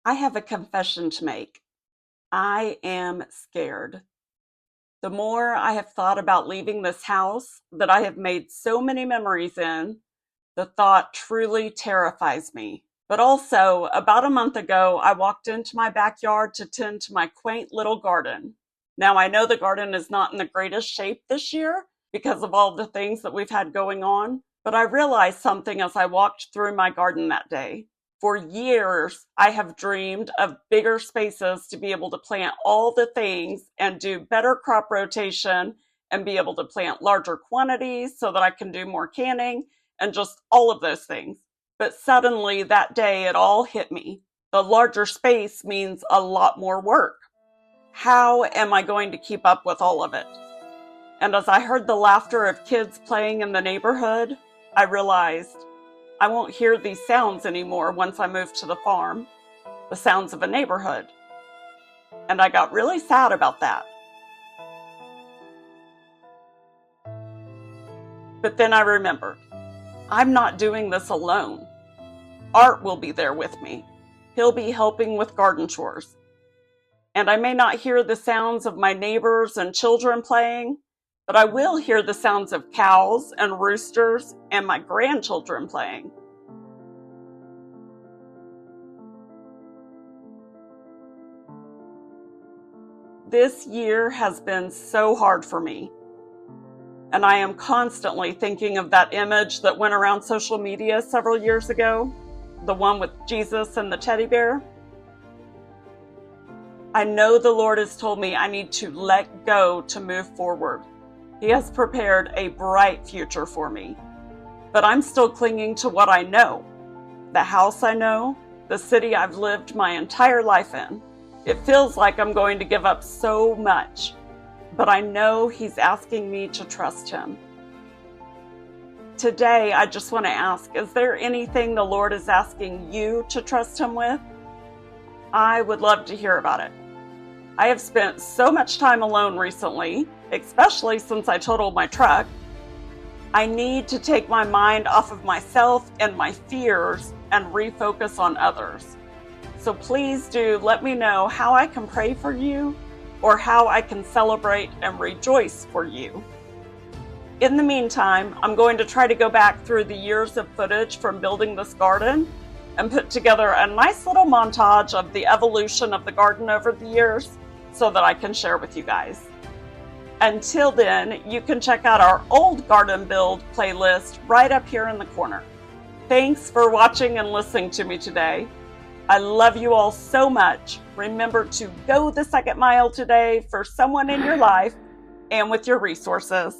I have a confession to make. I am scared. The more I have thought about leaving this house that I have made so many memories in, the thought truly terrifies me. But also, about a month ago, I walked into my backyard to tend to my quaint little garden. Now, I know the garden is not in the greatest shape this year because of all the things that we've had going on, but I realized something as I walked through my garden that day. For years, I have dreamed of bigger spaces to be able to plant all the things and do better crop rotation and be able to plant larger quantities so that I can do more canning and just all of those things. But suddenly that day it all hit me. The larger space means a lot more work. How am I going to keep up with all of it? And as I heard the laughter of kids playing in the neighborhood, I realized I won't hear these sounds anymore once I move to the farm, the sounds of a neighborhood. And I got really sad about that. But then I remembered, I'm not doing this alone. Art will be there with me. He'll be helping with garden chores. And I may not hear the sounds of my neighbors and children playing, but I will hear the sounds of cows and roosters and my grandchildren playing. This year has been so hard for me, and I am constantly thinking of that image that went around social media several years ago, the one with Jesus and the teddy bear. I know the Lord has told me I need to let go to move forward. He has prepared a bright future for me, but I'm still clinging to what I know, the house I know, the city I've lived my entire life in. It feels like I'm going to give up so much, but I know He's asking me to trust Him. Today, I just want to ask, is there anything the Lord is asking you to trust Him with? I would love to hear about it. I have spent so much time alone recently, especially since I totaled my truck. I need to take my mind off of myself and my fears and refocus on others. So please do let me know how I can pray for you or how I can celebrate and rejoice for you. In the meantime, I'm going to try to go back through the years of footage from building this garden and put together a nice little montage of the evolution of the garden over the years so that I can share with you guys. Until then, you can check out our old garden build playlist right up here in the corner. Thanks for watching and listening to me today. I love you all so much. Remember to go the second mile today for someone in your life and with your resources.